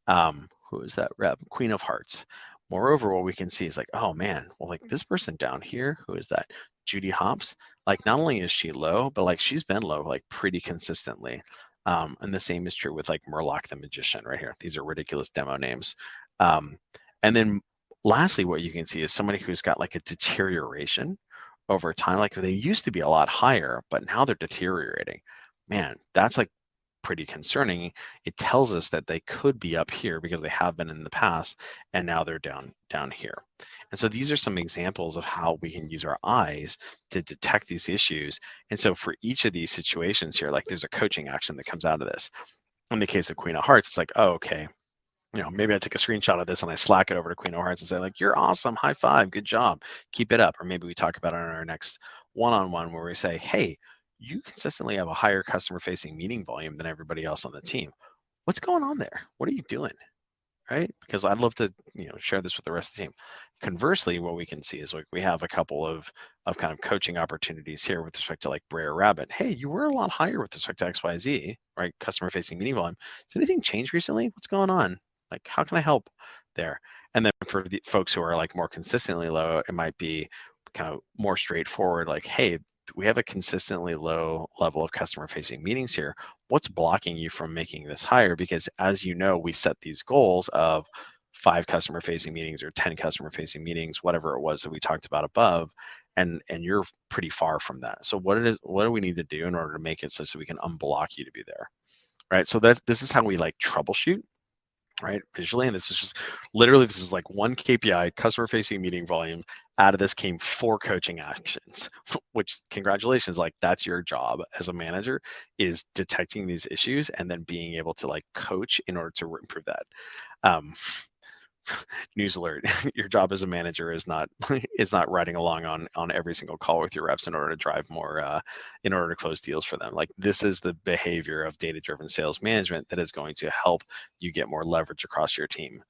Who is that rep? Queen of Hearts. Moreover, what we can see is like, oh man, well, like this person down here, who is that? Judy Hopps. Like not only is she low, but like she's been low like pretty consistently. And the same is true with like Murloc the Magician right here. These are ridiculous demo names. And then lastly, what you can see is somebody who's got like a deterioration over time. Like they used to be a lot higher, but now they're deteriorating. Man, that's like pretty concerning. It tells us that they could be up here because they have been in the past, and now they're down here. And so these are some examples of how we can use our eyes to detect these issues. And so for each of these situations here, like there's a coaching action that comes out of this. In the case of Queen of Hearts, it's like, oh, okay, maybe I take a screenshot of this and I Slack it over to Queen of Hearts and say like, you're awesome, high five, good job, keep it up. Or maybe we talk about it on our next one-on-one where we say, hey, you consistently have a higher customer facing meeting volume than everybody else on the team. What's going on there? What are you doing? Right? Because I'd love to, share this with the rest of the team. Conversely, what we can see is like we have a couple of kind of coaching opportunities here with respect to like Bray or Rabbit. Hey, you were a lot higher with respect to XYZ, right? Customer facing meeting volume. Has anything changed recently? What's going on? Like, how can I help there? And then for the folks who are like more consistently low, it might be kind of more straightforward, like, hey, we have a consistently low level of customer facing meetings here. What's blocking you from making this higher? Because as you know, we set these goals of 5 customer facing meetings or 10 customer facing meetings, whatever it was that we talked about above, and you're pretty far from that. So what do we need to do in order to make it so we can unblock you to be there? Right. So this is how we like troubleshoot, right, visually. And this is just literally, this is like one KPI, customer facing meeting volume. Out of this came 4 coaching actions, which congratulations, like that's your job as a manager, is detecting these issues and then being able to like coach in order to improve that. News alert, your job as a manager is not riding along on every single call with your reps in order to drive more, in order to close deals for them. Like this is the behavior of data-driven sales management that is going to help you get more leverage across your team.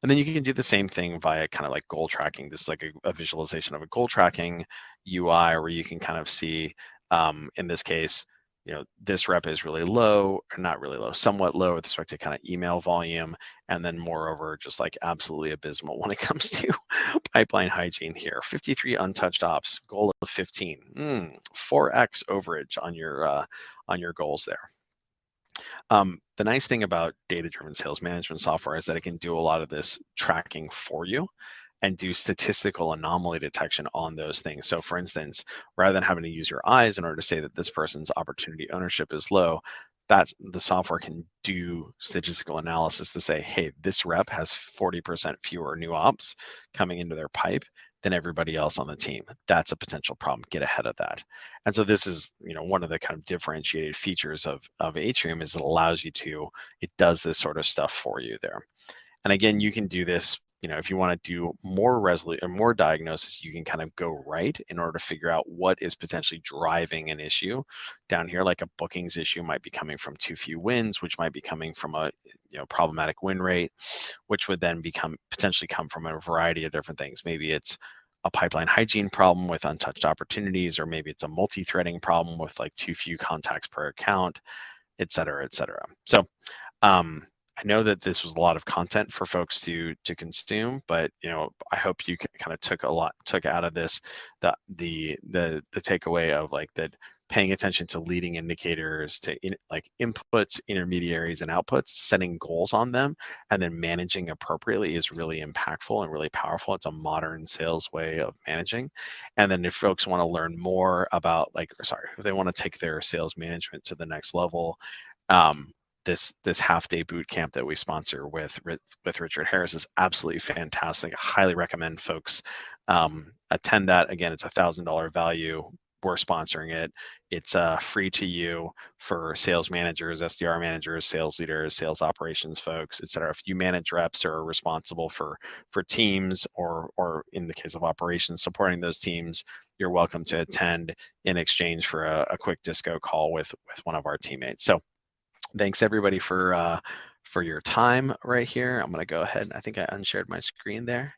And then you can do the same thing via kind of like goal tracking. This is like a visualization of a goal tracking UI where you can kind of see, in this case, this rep is really low, or not really low, somewhat low with respect to kind of email volume. And then moreover, just like absolutely abysmal when it comes to pipeline hygiene here. 53 untouched ops, goal of 15, 4x overage on your goals there. The nice thing about data-driven sales management software is that it can do a lot of this tracking for you. and do statistical anomaly detection on those things. So for instance, rather than having to use your eyes in order to say that this person's opportunity ownership is low, that's the software can do statistical analysis to say, hey, this rep has 40% fewer new ops coming into their pipe than everybody else on the team. That's a potential problem. Get ahead of that. And so this is, one of the kind of differentiated features of Atrium is it does this sort of stuff for you there. And again, you can do this, if you want to do more resolution or more diagnosis, you can kind of go right in order to figure out what is potentially driving an issue down here. Like a bookings issue might be coming from too few wins, which might be coming from a problematic win rate, which would then potentially come from a variety of different things. Maybe it's a pipeline hygiene problem with untouched opportunities, or maybe it's a multi-threading problem with like too few contacts per account, et cetera, et cetera. So I know that this was a lot of content for folks to consume, but I hope you kind of took out of this the takeaway of like that paying attention to leading indicators, to like inputs, intermediaries, and outputs, setting goals on them, and then managing appropriately is really impactful and really powerful. It's a modern sales way of managing. And then if folks want to learn more about if they want to take their sales management to the next level, this half-day boot camp that we sponsor with Richard Harris is absolutely fantastic. I highly recommend folks attend that. Again, it's $1,000 value. We're sponsoring it. It's free to you for sales managers, SDR managers, sales leaders, sales operations folks, et cetera. If you manage reps or are responsible for teams, or in the case of operations, supporting those teams, you're welcome to attend in exchange for a quick disco call with one of our teammates. So thanks everybody for your time right here. I'm gonna go ahead. I think I unshared my screen there.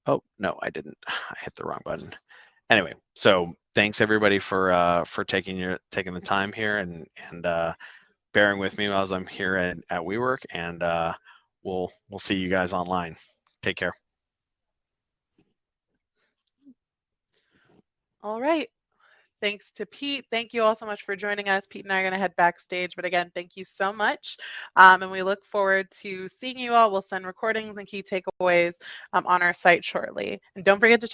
Oh no, I didn't. I hit the wrong button. Anyway, so thanks everybody for taking the time here and bearing with me as I'm here at WeWork, and we'll see you guys online. Take care. All right. Thanks to Pete. Thank you all so much for joining us. Pete and I are going to head backstage, but again, thank you so much. And we look forward to seeing you all. We'll send recordings and key takeaways on our site shortly. And don't forget to check